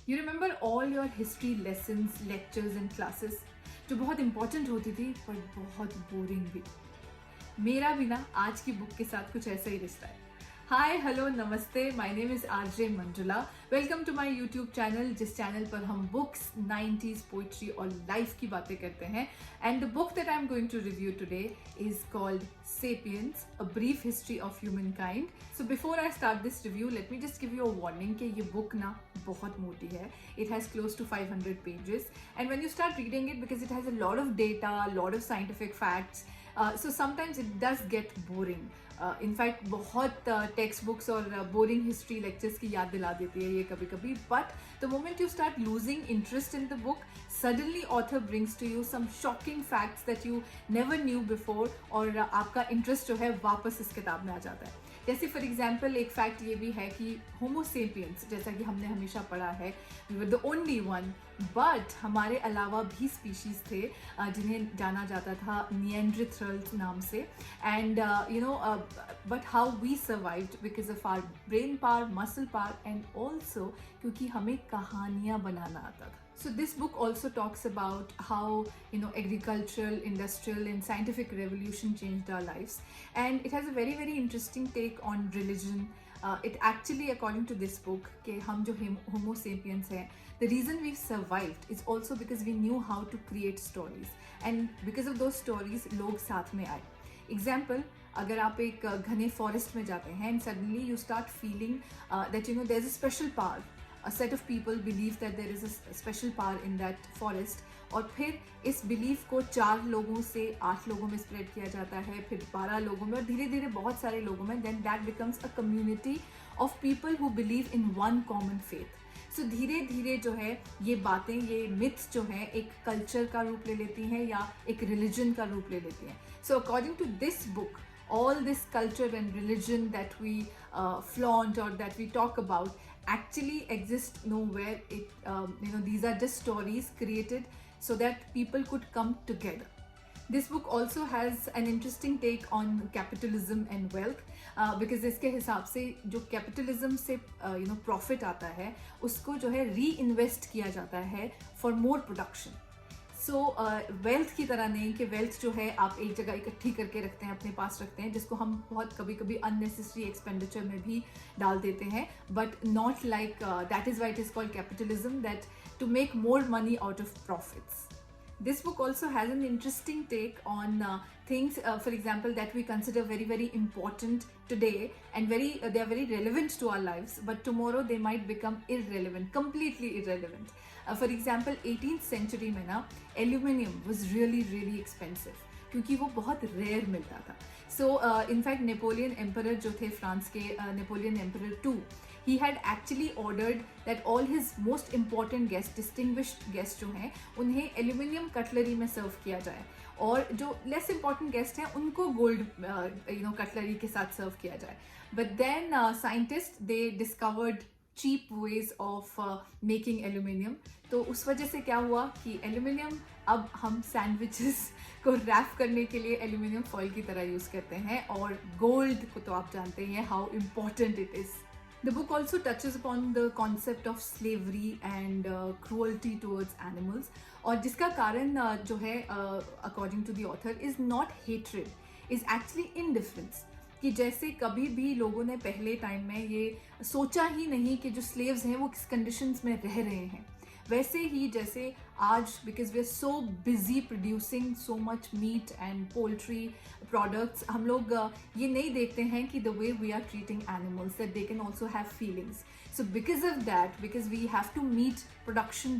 You remember all your history lessons, lectures and classes जो बहुत important होती थी पर बहुत boring भी. मेरा भी ना आज की बुक के साथ कुछ ऐसा ही रिश्ता है. हाय हेलो नमस्ते, my name is RJ Manjula. Welcome to my YouTube channel, जिस चैनल पर हम बुक्स, 90s पोइट्री और लाइफ की बातें करते हैं. And the book that I am going to review today is called Sapiens, a brief history of humankind. So before I start this review, let me just give you a warning कि ये book ना बहुत मोटी है. It has close to 500 pages and when you start reading it, because it has a lot of data, lot of scientific facts, so sometimes it does get boring. In fact बहुत textbooks और boring history lectures की याद दिला देती है ये कभी कभी. But the moment you start losing interest in the book, suddenly author brings to you some shocking facts that you never knew before, और आपका इंटरेस्ट जो है वापस इस किताब में आ जाता है. जैसे फॉर एग्जाम्पल एक फैक्ट ये भी है कि होमो सेपियंस, जैसा कि हमने हमेशा पढ़ा है, we were the only one, but हमारे अलावा भी स्पीशीज थे जिन्हें जाना जाता था निएंडरथैल्स नाम से. And you know but how we survived because of our brain power, muscle power and also क्योंकि हमें कहानियाँ बनाना आता था. So this book also talks about how, you know, agricultural, industrial and scientific revolution changed our lives, and it has a very very interesting take on religion. It actually, according to this book, कि हम जो Homo sapiens हैं, the reason we've survived is also because we knew how to create stories, and because of those stories लोग साथ में आए. Example, अगर आप एक घने फॉरेस्ट में जाते हैं and suddenly you start feeling that you know there's a special power. A set of people believe that there is a special power in that forest, और फिर इस बिलीफ को 4 लोगों से 8 लोगों में स्प्रेड किया जाता है, फिर 12 लोगों में, और धीरे धीरे बहुत सारे लोगों में. Then that becomes a community of people who believe in one common faith. So धीरे धीरे जो है ये बातें, ये मिथ्स जो हैं एक कल्चर का रूप ले लेती हैं या एक रिलीजन का रूप ले लेती हैं. So according to this book, all this culture and religion that we flaunt or that we talk about actually exist nowhere. These are just stories created so that people could come together. This book also has an interesting take on capitalism and wealth, because इसके हिसाब से जो capitalism से profit आता है उसको जो है reinvest किया जाता है for more production. So wealth की तरह नहीं कि वेल्थ जो है आप एक जगह इकट्ठी करके रखते हैं, अपने पास रखते हैं, जिसको हम बहुत कभी कभी अननेसेसरी एक्सपेंडिचर में भी डाल देते हैं. But not like that is why it is called capitalism, that to make more money out of profits. This book also has an interesting take on things, for example, that we consider very, very important today, and they are very relevant to our lives, but tomorrow they might become irrelevant, completely irrelevant. For example, 18th century में ना aluminium was really, really expensive क्योंकि वो बहुत rare मिलता था. So in fact Napoleon emperor जो थे France के, Napoleon emperor 2, he had actually ordered that all his most important guests, distinguished guests जो हैं, उन्हें एल्यूमिनियम कटलरी में सर्व किया जाए, और जो लेस इंपॉर्टेंट गेस्ट हैं उनको गोल्ड कटलरी के साथ सर्व किया जाए. But then scientist they discovered cheap ways of making aluminium. तो उस वजह से क्या हुआ कि एल्यूमिनियम अब हम सैंडविचेस को रैप करने के लिए एल्यूमिनियम फॉइल की तरह यूज़ करते हैं, और गोल्ड को तो आप जानते हैं how important it is. The book also touches upon the concept of slavery and cruelty towards animals, और जिसका कारण जो है according to the author is not hatred, is actually indifference. कि जैसे कभी भी लोगों ने पहले टाइम में ये सोचा ही नहीं कि जो स्लेव्स हैं वो किस कंडीशंस में रह रहे हैं, वैसे ही जैसे आज because we are so busy producing so much meat and poultry products, हम लोग ये नहीं देखते हैं कि the way we are treating animals, that they can also have feelings. So because of that, because we have to meet production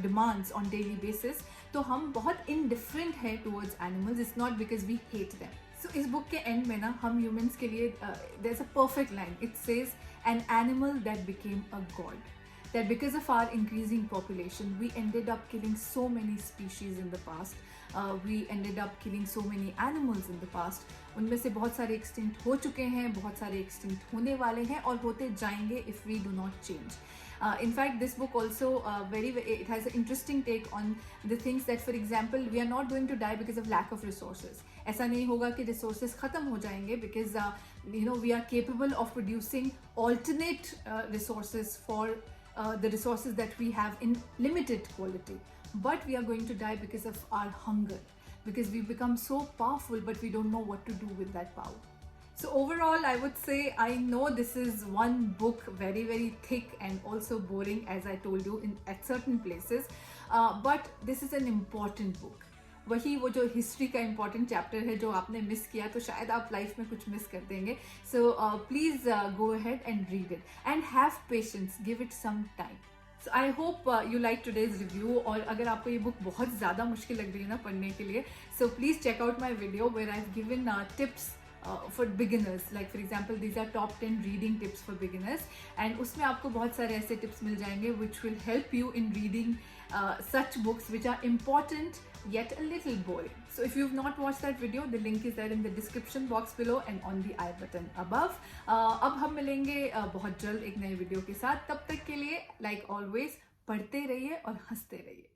demands on daily basis, तो हम बहुत इनडिफरेंट हैं towards animals. It's not because we hate them. So इस book के and में ना हम humans के लिए there is a perfect line. It says an animal that became a god. That because of our increasing population, we ended up killing so many species in the past. We ended up killing so many animals in the past. उनमें से बहुत सारे extinct हो चुके हैं, बहुत सारे extinct होने वाले हैं और होते जाएंगे if we do not change. In fact, this book also it has an interesting take on the things that, for example, we are not going to die because of lack of resources. ऐसा नहीं होगा कि resources खत्म हो जाएंगे, because we are capable of producing alternate resources for the resources that we have in limited quality, but we are going to die because of our hunger, because we become so powerful but we don't know what to do with that power. So overall, I would say, I know this is one book, very very thick and also boring, as I told you at certain places, but this is an important book. वही वो जो history का important chapter है जो आपने miss किया तो शायद आप लाइफ में कुछ मिस कर देंगे. So please go ahead and read it and have patience, give it some time. So I hope you like today's review. और अगर आपको ये बुक बहुत ज़्यादा मुश्किल लग रही है ना पढ़ने के लिए, so please check out my video where I have given tips for beginners, like for example these are top 10 reading tips for beginners, and उसमें आपको बहुत सारे ऐसे tips मिल जाएंगे which will help you in reading such books which are important yet a little boring. So if you've not watched that video, the link is there in the description box below and on the I button above. अब हम मिलेंगे बहुत जल्द एक नए video के साथ. तब तक के लिए like always पढ़ते रहिए और हंसते रहिए.